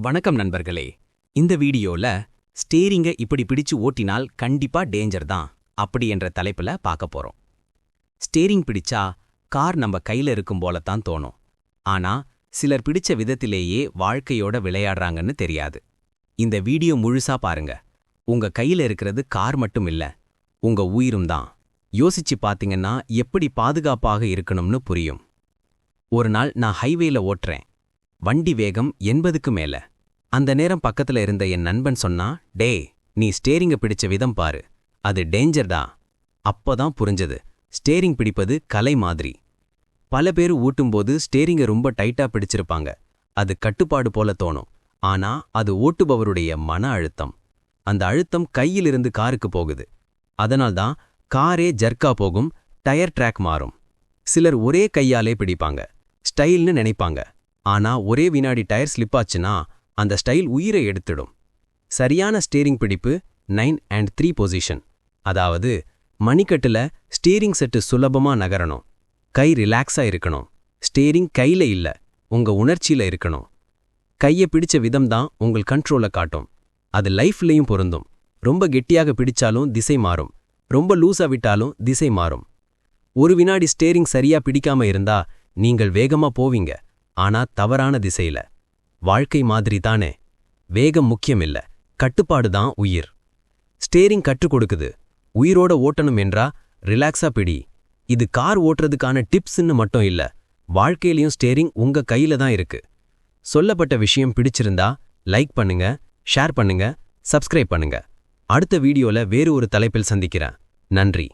வணக்கம் நண்பர்களே. இந்த வீடியோல ஸ்டீரிங்க இப்படி பிடிச்சு ஓட்டினால் கண்டிப்பா டேஞ்சர் தான் அப்படி என்ற தலைப்புல பார்க்க போறோம். ஸ்டீரிங் பிடிச்சா கார் நம்ம கையில இருக்கும் போலத்தான் தோணும். ஆனா சிலர் பிடிச்ச விதத்திலேயே வாழ்க்கையோட விளையாடுறாங்கன்னு தெரியாது. இந்த வீடியோ முழுசா பாருங்க. உங்க கையில இருக்கிறது கார் மட்டும் இல்ல, உங்க உயிரும் தான். யோசிச்சு பாத்தீங்கன்னா எப்படி பாதுகாப்பாக இருக்கணும்னு புரியும். ஒரு நாள் நான் ஹைவேல ஓட்டுறேன். வண்டி வேகம் 80க்கு மேல. அந்த நேரம் பக்கத்துல இருந்த என் நண்பன் சொன்னா, டே, நீ ஸ்டேரிங்க பிடிச்ச விதம் பாரு, அது டேஞ்சர்டா. அப்பதான் புரிஞ்சது, ஸ்டேரிங் பிடிப்பது கலை மாதிரி. பல பேர் ஊட்டும்போது ஸ்டேரிங்க ரொம்ப டைட்டா பிடிச்சிருப்பாங்க, அது கட்டுப்பாடு போல தோணும். ஆனா அது ஓட்டுபவருடைய மன அழுத்தம். அந்த அழுத்தம் கையிலிருந்து காருக்கு போகுது. அதனால்தான் காரே ஜர்க்கா போகும், டயர் ட்ராக் மாறும். சிலர் ஒரே கையாலே பிடிப்பாங்க, ஸ்டைல்னு நினைப்பாங்க. ஆனா ஒரே வினாடி டயர் ஸ்லிப்பாச்சுன்னா அந்த ஸ்டைல் உயிரை எடுத்துடும். சரியான ஸ்டீரிங் பிடிப்பு 9-3 பொசிஷன். அதாவது மணிக்கட்டுல ஸ்டீரிங் செட்டு சுலபமா நகரணும், கை ரிலாக்ஸா இருக்கணும். ஸ்டீரிங் கையில இல்ல, உங்க உணர்ச்சியில இருக்கணும். கையை பிடிச்ச விதம்தான் உங்கள் கண்ட்ரோலை காட்டும். அது லைஃப்லயும் பொருந்தும். ரொம்ப கெட்டியாக பிடிச்சாலும் திசை மாறும், ரொம்ப லூசா விட்டாலும் திசை மாறும். ஒரு வினாடி ஸ்டீரிங் சரியா பிடிக்காம இருந்தா நீங்கள் வேகமா போவீங்க, ஆனா தவறான திசையில. வாழ்க்கை மாதிரி தானே, வேகம் முக்கியமில்ல, கட்டுப்பாடுதான் உயிர். ஸ்டீரிங் கற்றுக் கொடுக்குது, உயிரோட ஓட்டணும் என்றா ரிலாக்ஸா பிடி. இது கார் ஓட்டுறதுக்கான டிப்ஸ்ன்னு மட்டும் இல்ல, வாழ்க்கையிலையும் ஸ்டீரிங் உங்க கையில தான் இருக்கு. சொல்லப்பட்ட விஷயம் பிடிச்சிருந்தா லைக் பண்ணுங்க, ஷேர் பண்ணுங்க, சப்ஸ்கிரைப் பண்ணுங்க. அடுத்த வீடியோல வேறு ஒரு தலைப்பில் சந்திக்கிறேன். நன்றி.